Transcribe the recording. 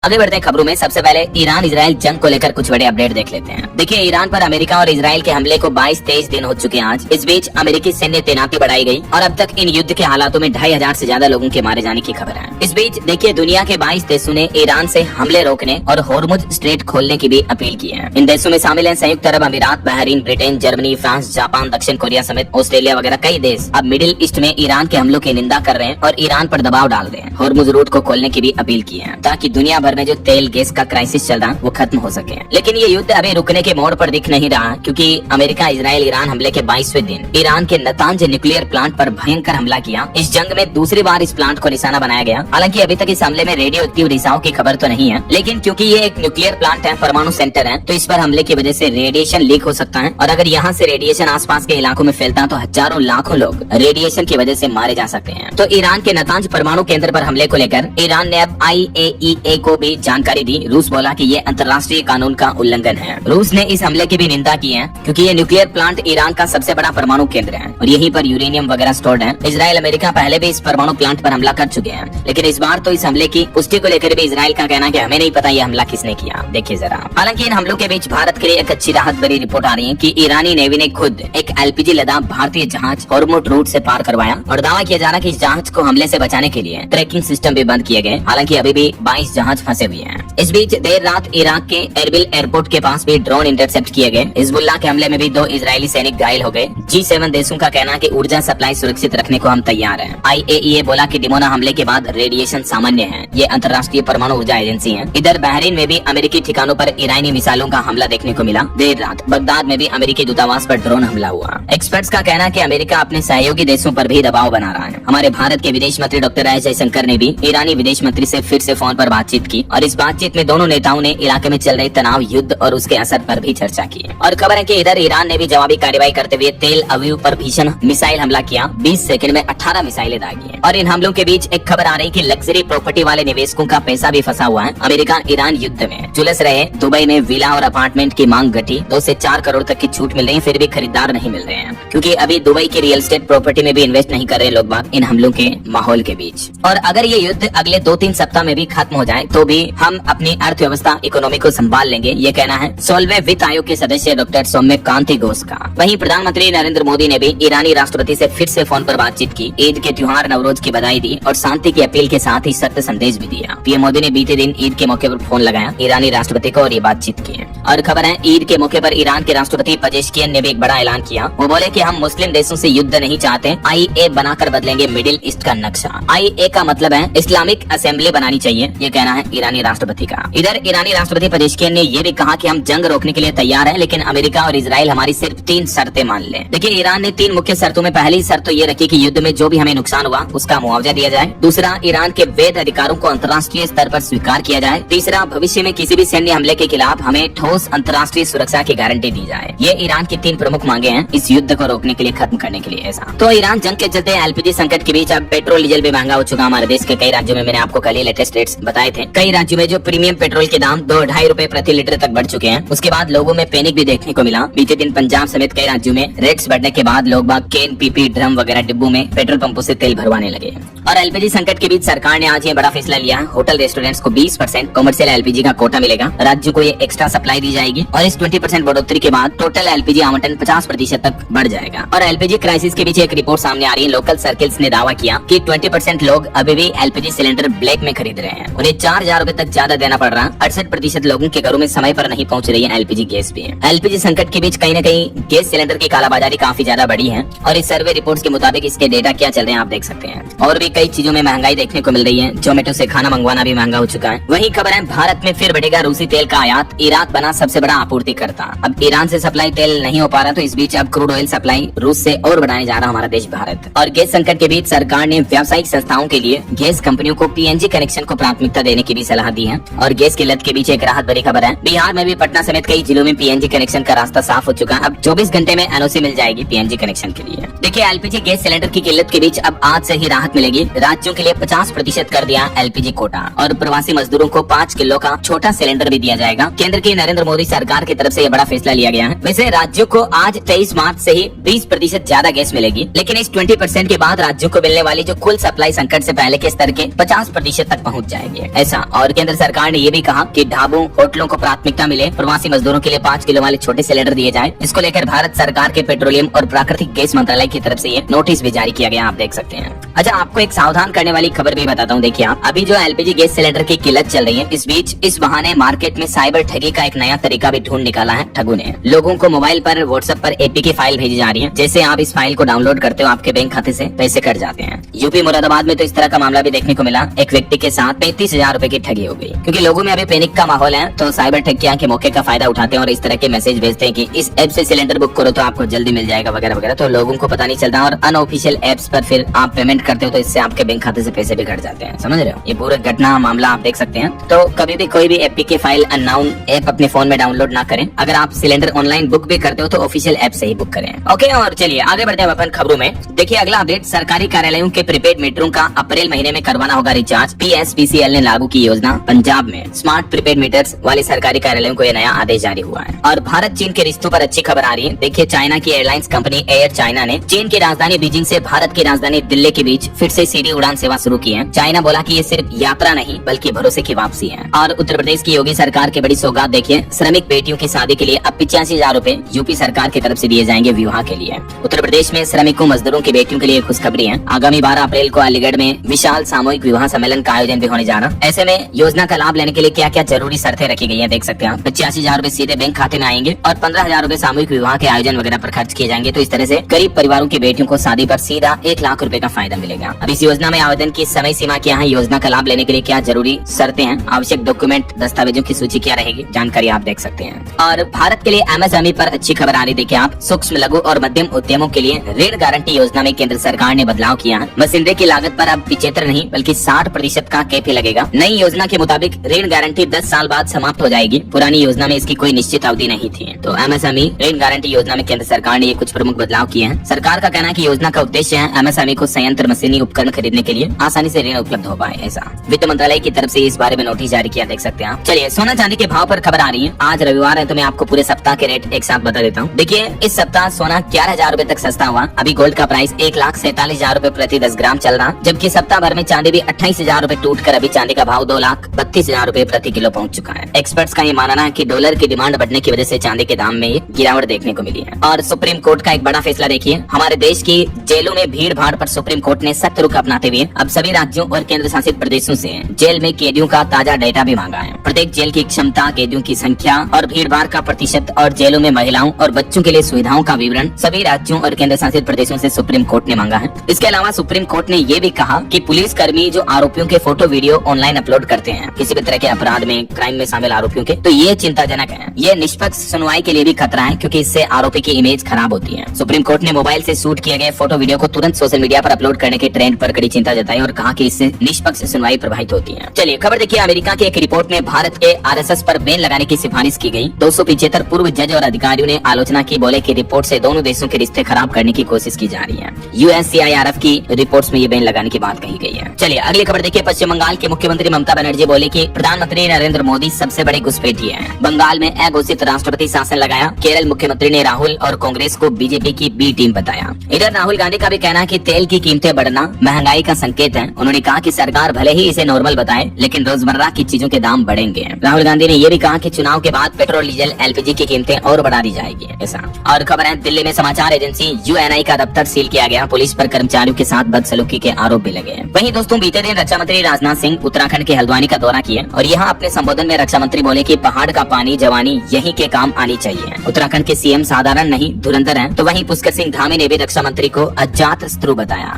आगे बढ़ते हैं खबरों में। सबसे पहले ईरान इजराइल जंग को लेकर कुछ बड़े अपडेट देख लेते हैं। देखिए, ईरान पर अमेरिका और इजराइल के हमले को 22-23 दिन हो चुके हैं आज। इस बीच अमेरिकी सैन्य तैनाती बढ़ाई गई और अब तक इन युद्ध के हालातों में 2500 से ज्यादा लोगों के मारे जाने की खबर है। इस बीच देखिए, दुनिया के 22 देशों ने ईरान से हमले रोकने और होर्मुज स्ट्रेट खोलने की भी अपील की है। इन देशों में शामिल हैं संयुक्त अरब अमीरात, Bahrain, Britain, Germany, France, Japan, दक्षिण कोरिया समेत ऑस्ट्रेलिया वगैरह कई देश अब मिडिल ईस्ट में ईरान के हमलों की निंदा कर रहे हैं और ईरान पर दबाव डाल रहे हैं। होर्मुज रूट को खोलने की भी अपील की है ताकि दुनिया भर में जो तेल गैस का क्राइसिस चल रहा है वो खत्म हो सके। लेकिन ये युद्ध अभी रुकने के मोड़ पर दिख नहीं रहा, क्योंकि अमेरिका इजराइल ईरान हमले के 22वें दिन ईरान के नतांज न्यूक्लियर प्लांट पर भयंकर हमला किया। इस जंग में दूसरी बार इस प्लांट को निशाना बनाया गया। हालांकि अभी तक इस हमले में रेडियो एक्टिव रिसाव की खबर तो नहीं है, लेकिन क्योंकि ये एक न्यूक्लियर प्लांट है, परमाणु सेंटर है, तो इस पर हमले की वजह से रेडिएशन लीक हो सकता है और अगर यहाँ से रेडिएशन आसपास के इलाकों में फैलता है तो हजारों लाखों लोग रेडिएशन की वजह से मारे जा सकते हैं। तो ईरान के नतांज परमाणु केंद्र पर हमले को लेकर ईरान ने अब IAEA को भी जानकारी दी। रूस बोला कि ये अंतर्राष्ट्रीय कानून का उल्लंघन है। रूस ने इस हमले की भी निंदा की है, क्योंकि ये न्यूक्लियर प्लांट ईरान का सबसे बड़ा परमाणु केंद्र है और यहीं पर यूरेनियम वगैरह स्टोर्ड है। इजराइल अमेरिका पहले भी इस परमाणु प्लांट पर हमला कर चुके हैं, लेकिन इस बार तो इस हमले की पुष्टि को लेकर भी इजराइल का कहना है कि हमें नहीं पता ये हमला किसने किया। देखिए जरा। हालांकि इन हमलों के बीच भारत के लिए एक अच्छी राहत भरी रिपोर्ट आ रही है कि ईरानी नेवी ने खुद एक LPG लदा भारतीय जहाज होर्मुज रूट से पार करवाया और दावा किया जा रहा है कि इस जहाज को हमले से बचाने के लिए ट्रैकिंग सिस्टम भी बंद किए गए। हालांकि अभी भी 22 जहाज फंसे हुए हैं। इस बीच देर रात इराक के एरबिल एयरपोर्ट के पास भी ड्रोन इंटरसेप्ट किए गए। हिजबुल्लाह के हमले में भी 2 इजरायली सैनिक घायल हो गए। G7 देशों का कहना है कि ऊर्जा सप्लाई सुरक्षित रखने को हम तैयार हैं। IAEA बोला कि डिमोना हमले के बाद रेडिएशन सामान्य है। ये अंतर्राष्ट्रीय परमाणु ऊर्जा एजेंसी है। इधर बहरीन में भी अमेरिकी ठिकानों पर ईरानी मिसाइलों का हमला देखने को मिला। देर रात बगदाद में भी अमेरिकी दूतावास पर ड्रोन हमला हुआ। एक्सपर्ट्स का कहना है कि अमेरिका अपने सहयोगी देशों पर भी दबाव बना रहा है। हमारे भारत के विदेश मंत्री डॉक्टर एस जयशंकर ने भी ईरानी विदेश मंत्री से फिर से फोन पर बातचीत की और इस बातचीत में दोनों नेताओं ने इलाके में चल रहे तनाव, युद्ध और उसके असर पर भी चर्चा की। और खबर है कि इधर ईरान ने भी जवाबी कार्रवाई करते हुए तेल अवीव पर भीषण मिसाइल हमला किया। 20 सेकंड में 18 मिसाइलें दागी हैं। और इन हमलों के बीच एक खबर आ रही कि लग्जरी प्रॉपर्टी वाले निवेशकों का पैसा भी फंसा हुआ है। अमेरिका ईरान युद्ध में झुलस रहे दुबई में विला और अपार्टमेंट की मांग घटी। 2 से 4 करोड़ तक की छूट मिल रही है, फिर भी खरीदार नहीं मिल रहे हैं, क्योंकि अभी दुबई की रियल एस्टेट प्रॉपर्टी में भी इन्वेस्ट नहीं कर रहे लोग बाग इन हमलों के माहौल के बीच। और अगर ये युद्ध अगले 2-3 सप्ताह में भी खत्म हो जाए तो भी हम अपनी अर्थव्यवस्था इकोनॉमी को संभाल लेंगे, ये कहना है 16वें वित्त आयोग के सदस्य डॉक्टर सौम्य कांति घोष का। वहीं प्रधानमंत्री नरेंद्र मोदी ने भी ईरानी राष्ट्रपति से फिर से फोन पर बातचीत की, ईद के त्योहार नवरोज की बधाई दी और शांति की अपील के साथ ही सत्य संदेश भी दिया। पीएम मोदी ने बीते दिन ईद के मौके पर फोन लगाया ईरानी राष्ट्रपति को और ये बातचीत की। और खबर है ईद के मौके पर ईरान के राष्ट्रपति पजेश्कियन ने भी एक बड़ा ऐलान किया। वो बोले कि हम मुस्लिम देशों से युद्ध नहीं चाहते, IA बनाकर बदलेंगे मिडिल ईस्ट का नक्शा। IA का मतलब है इस्लामिक असेंबली बनानी चाहिए, ये कहना है ईरानी राष्ट्रपति का। इधर ईरानी राष्ट्रपति पजेश्कियन ने ये भी कहा कि हम जंग रोकने के लिए तैयार हैं, लेकिन अमेरिका और इजराइल हमारी सिर्फ 3 शर्तें मान ले। देखिए, ईरान ने 3 मुख्य शर्तों में पहली शर्त तो ये रखी कि युद्ध में जो भी हमें नुकसान हुआ उसका मुआवजा दिया जाए। दूसरा, ईरान के वैध अधिकारों को अंतर्राष्ट्रीय स्तर पर स्वीकार किया जाए। तीसरा, भविष्य में किसी भी सैन्य हमले के खिलाफ हमें ठोस अंतर्राष्ट्रीय सुरक्षा की गारंटी दी जाए। ये ईरान की 3 प्रमुख मांगे हैं इस युद्ध को रोकने के लिए, खत्म करने के लिए। ऐसा तो ईरान जंग के चलते LPG संकट के बीच अब पेट्रोल डीजल भी महंगा हो चुका। हमारे देश के कई राज्यों में मैंने आपको कल ही लेटेस्ट रेट्स बताए थे। कई राज्यों में जो प्रीमियम पेट्रोल के दाम 2-2.5 रुपए प्रति लीटर तक बढ़ चुके हैं। उसके बाद लोगों में पैनिक भी देखने को मिला। बीते दिन पंजाब समेत कई राज्यों में रेट्स बढ़ने के बाद लोग बाग केन, PP, ड्रम वगैरह डिब्बों में पेट्रोल पंपों से तेल भरवाने लगे। और LPG संकट के बीच सरकार ने आज ये बड़ा फैसला लिया। होटल रेस्टोरेंट्स को 20% कमर्शियल LPG का कोटा मिलेगा। राज्यों को ये एक्स्ट्रा सप्लाई दी जाएगी और इस 20% बढ़ोतरी के बाद टोटल LPG आवंटन 50% तक बढ़ जाएगा। और LPG क्राइसिस के बीच एक रिपोर्ट सामने आ रही है। लोकल सर्किल्स ने दावा किया कि 20% लोग अभी भी LPG सिलेंडर ब्लैक में खरीद रहे हैं। उन्हें 4000 रुपए तक ज्यादा देना पड़ रहा है। 68% लोगों के घरों में समय पर नहीं पहुंच रही है LPG गैस भी। LPG संकट के बीच कहीं न कहीं गैस सिलेंडर की कालाबाजारी काफी ज्यादा बढ़ी है और इस सर्वे रिपोर्ट्स के मुताबिक इसके डेटा क्या चल रहे हैं आप देख सकते हैं। और भी कई चीजों में महंगाई देखने को मिल रही है। जोमेटो से खाना मंगवाना भी महंगा हो चुका है। वहीं खबर है भारत में फिर बढ़ेगा रूसी तेल का आयात। इराक बना सबसे बड़ा आपूर्तिकर्ता। अब ईरान से सप्लाई तेल नहीं हो पा रहा, तो इस बीच अब क्रूड ऑयल सप्लाई रूस से और बढ़ाने जा रहा हमारा देश भारत। और गैस संकट के बीच सरकार ने व्यावसायिक संस्थाओं के लिए गैस कंपनियों को PNG कनेक्शन को प्राथमिकता देने की भी सलाह दी है। और गैस की लत के बीच एक राहत भरी खबर है। बिहार में भी पटना समेत कई जिलों में PNG कनेक्शन का रास्ता साफ हो चुका है। अब 24 घंटे में NOC मिल जाएगी PNG कनेक्शन के लिए। देखिए, LPG गैस सिलेंडर की किल्लत के बीच अब आज से ही राहत मिलेगी। राज्यों के लिए 50% कर दिया LPG कोटा और प्रवासी मजदूरों को 5 किलो का छोटा सिलेंडर भी दिया जाएगा। केंद्र की नरेंद्र मोदी सरकार की तरफ से यह बड़ा फैसला लिया गया है। वैसे राज्यों को आज 23 मार्च से ही 20% ज्यादा गैस मिलेगी, लेकिन इस 20% के बाद राज्यों को मिलने वाली जो कुल सप्लाई संकट से पहले के स्तर के 50% तक पहुंच जाएगी। ऐसा और केंद्र सरकार ने ये भी कहा कि ढाबों होटलों को प्राथमिकता मिले, प्रवासी मजदूरों के लिए 5 किलो वाले छोटे सिलेंडर दिए जाए। इसको लेकर भारत सरकार के पेट्रोलियम और प्राकृतिक गैस मंत्रालय की तरफ से ये नोटिस भी जारी किया गया, आप देख सकते हैं। अच्छा, आपको एक सावधान करने वाली खबर भी बताता हूँ। देखिए आप, अभी जो एलपीजी गैस सिलेंडर की किल्लत चल रही है, इस बीच इस बहाने मार्केट में साइबर ठगी का एक नया तरीका भी ढूंढ निकाला है ठगों ने। लोगों को मोबाइल पर व्हाट्सएप पर एपीके फाइल भेजी जा रही है। जैसे आप इस फाइल को डाउनलोड करते हो, आपके बैंक खाते से पैसे कट जाते हैं। यूपी मुरादाबाद में तो इस तरह का मामला भी देखने को मिला। एक व्यक्ति के साथ 35,000 रुपए की ठगी हो गई। क्योंकि लोगों में अभी पैनिक का माहौल है, तो साइबर ठगियां के मौके का फायदा उठाते हैं और इस तरह के मैसेज भेजते हैं कि इस ऐप से सिलेंडर बुक करो तो आपको जल्दी मिल जाएगा वगैरह वगैरह। तो लोगों को पता नहीं चलता और अनऑफिशियल एप्स पर फिर आप पेमेंट करते हो तो इससे आपके बैंक खाते से पैसे भी कट जाते हैं। समझ रहे हो? ये पूरा घटना मामला आप देख सकते हैं। तो कभी भी कोई भी एपीके फाइल अननोन ऐप अपने फोन में डाउनलोड ना करें। अगर आप सिलेंडर ऑनलाइन बुक भी करते हो तो ऑफिशियल ऐप से ही बुक करें। ओके, और चलिए आगे बढ़ते हैं अपन खबरों में। देखिए अगला अपडेट, सरकारी कार्यालयों के प्रीपेड मीटरों का अप्रैल महीने में करवाना होगा रिचार्ज। पीएसपीसीएल ने लागू की योजना। पंजाब में स्मार्ट प्रीपेड मीटर्स वाले सरकारी कार्यालयों को यह नया आदेश जारी हुआ है। और भारत चीन के रिश्तों पर अच्छी खबर आ रही है। देखिए चाइना की एयरलाइंस कंपनी एयर चाइना ने चीन की राजधानी बीजिंग से भारत की राजधानी दिल्ली के बीच फिर से सीधी उड़ान सेवा शुरू की है। चाइना बोला कि ये सिर्फ यात्रा नहीं बल्कि भरोसे की वापसी है। और उत्तर प्रदेश की योगी सरकार की बड़ी सौगात देखिए, श्रमिक बेटियों की शादी के लिए अब 85,000 रूपए यूपी सरकार की तरफ से दिए जाएंगे विवाह के लिए। उत्तर प्रदेश में श्रमिकों मजदूरों की बेटियों के लिए खुशखबरी है। आगामी 12 अप्रैल को अलीगढ़ में विशाल सामूहिक विवाह सम्मेलन का आयोजन भी होने जा रहा। ऐसे में योजना का लाभ लेने के लिए क्या क्या जरूरी शर्तें रखी गई है देख सकते हैं। 85,000 रूपए सीधे बैंक खाते में आएंगे और 15,000 रूपए सामूहिक विवाह के आयोजन वगैरह पर खर्च किए जाएंगे। तो इस तरह से गरीब परिवारों की बेटियों को शादी पर सीधा 1 लाख रूपए का फायदा मिलेगा। अब इस योजना में आवेदन की समय सीमा क्या है, योजना का लाभ लेने के लिए क्या जरूरी शर्तें हैं, आवश्यक डॉक्यूमेंट दस्तावेजों की सूची क्या रहेगी, जानकारी आप देख सकते हैं। और भारत के लिए एमएसएमई पर अच्छी खबर आ रही। देखिए आप, सूक्ष्म लघु और मध्यम उद्यमों के लिए ऋण गारंटी योजना में केंद्र सरकार ने बदलाव किया है। मशीनरी की लागत पर अब 75 नहीं बल्कि 60% का कैफे लगेगा। नई योजना के मुताबिक ऋण गारंटी 10 साल बाद समाप्त हो जाएगी। पुरानी योजना में इसकी कोई निश्चित अवधि नहीं थी। तो एमएसएमई ऋण गारंटी योजना में केंद्र सरकार ने ये कुछ प्रमुख बदलाव किए हैं। सरकार का कहना है कि योजना का उद्देश्य है एमएसएमई को संयंत्र मशीनी उपकरण खरीदने के लिए आसानी से ऋण उपलब्ध हो पाए। ऐसा वित्त मंत्रालय की तरफ से इस बारे में नोटिस जारी किया, देख सकते हैं आप। चलिए सोना चांदी के भाव पर खबर आ रही है। आज रविवार है तो मैं आपको पूरे सप्ताह के रेट एक साथ बता देता हूँ। देखिए इस सप्ताह सोना 11,000 रूपए तक सस्ता हुआ। अभी गोल्ड का प्राइस 1,47,000 रूपए प्रति 10 ग्राम चल रहा, जबकि सप्ताह भर में चांदी भी 28,000 रूपए टूट कर अभी चांदी का भाव 2,32,000 रूपए प्रति किलो पहुंच चुका है। एक्सपर्ट्स का ये मानना है कि डॉलर की डिमांड बढ़ने की वजह से चांदी के दाम में गिरावट देखने को मिली है। और सुप्रीम कोर्ट का एक बड़ा फैसला देखिए, हमारे देश की जेलों में भीड़ भाड़ पर सुप्रीम कोर्ट ने सख्त रुख अपनाते हुए अब सभी राज्यों और केंद्र शासित प्रदेशों से जेल में कैदियों का ताजा डेटा भी मांगा है। प्रत्येक जेल की क्षमता, कैदियों की संख्या और भीड़ भाड़ का प्रतिशत और जेलों में महिलाओं और बच्चों के लिए सुविधाओं का विवरण सभी राज्यों और केंद्र शासित प्रदेशों से सुप्रीम कोर्ट ने मांगा है। इसके अलावा सुप्रीम कोर्ट ने ये भी कहा कि पुलिस कर्मी जो आरोपियों के फोटो वीडियो ऑनलाइन अपलोड करते हैं किसी भी तरह के अपराध में, क्राइम में शामिल आरोपियों के, तो ये चिंताजनक है। ये निष्पक्ष सुनवाई के लिए भी खतरा है क्योंकि इससे आरोपी की इमेज खराब होती है। सुप्रीम कोर्ट ने मोबाइल से शूट किए गए फोटो वीडियो को तुरंत सोशल मीडिया पर अपलोड करने के ट्रेंड पर कड़ी चिंता जताई और कहा कि इससे निष्पक्ष सुनवाई प्रभावित होती है। चलिए खबर देखिए, अमेरिका की एक रिपोर्ट में भारत के आरएसएस पर बैन लगाने की सिफारिश की गई। 275 पूर्व जज और अधिकारियों ने आलोचना की, बोले कि रिपोर्ट से दोनों देशों के रिश्ते खराब करने की कोशिश की जा रही है। यूएससीआईआरएफ की रिपोर्ट्स में ये बैन लगाने की बात कही गई है। चलिए अगली खबर देखिए, पश्चिम बंगाल के मुख्यमंत्री ममता बनर्जी बोले कि प्रधानमंत्री नरेंद्र मोदी सबसे बड़े घुसपैठिए हैं। बंगाल में अघोषित राष्ट्रपति शासन लगाया। केरल मुख्यमंत्री ने राहुल और कांग्रेस को बीजेपी की बी टीम बताया। इधर राहुल गांधी का भी कहना है कि तेल की कीमतें बढ़ना महंगाई का संकेत है। उन्होंने कहा कि सरकार भले ही इसे नॉर्मल बताए लेकिन रोजमर्रा की चीजों के दाम बढ़ेंगे। राहुल गांधी ने यह भी कहा कि चुनाव के बाद पेट्रोल, डीजल, एलपीजी की कीमतें और बढ़ा दी जाएगी। ऐसा और खबर है, दिल्ली में समाचार एजेंसी यूएनआई का दफ्तर सील किया गया। पुलिस पर कर्मचारियों के साथ बदसलूकी के आरोप भी लगे। वहीं दोस्तों बीते दिन रक्षा मंत्री राजनाथ सिंह उत्तराखंड के हल्द्वानी का दौरा किए और यहाँ अपने संबोधन में रक्षा मंत्री बोले कि पहाड़ का पानी जवानी यहीं के काम आनी चाहिए। उत्तराखंड के सीएम साधारण नहीं धुरंधर हैं। तो वहीं पुष्कर सिंह धामी ने भी रक्षा मंत्री को अजात शत्रु बताया।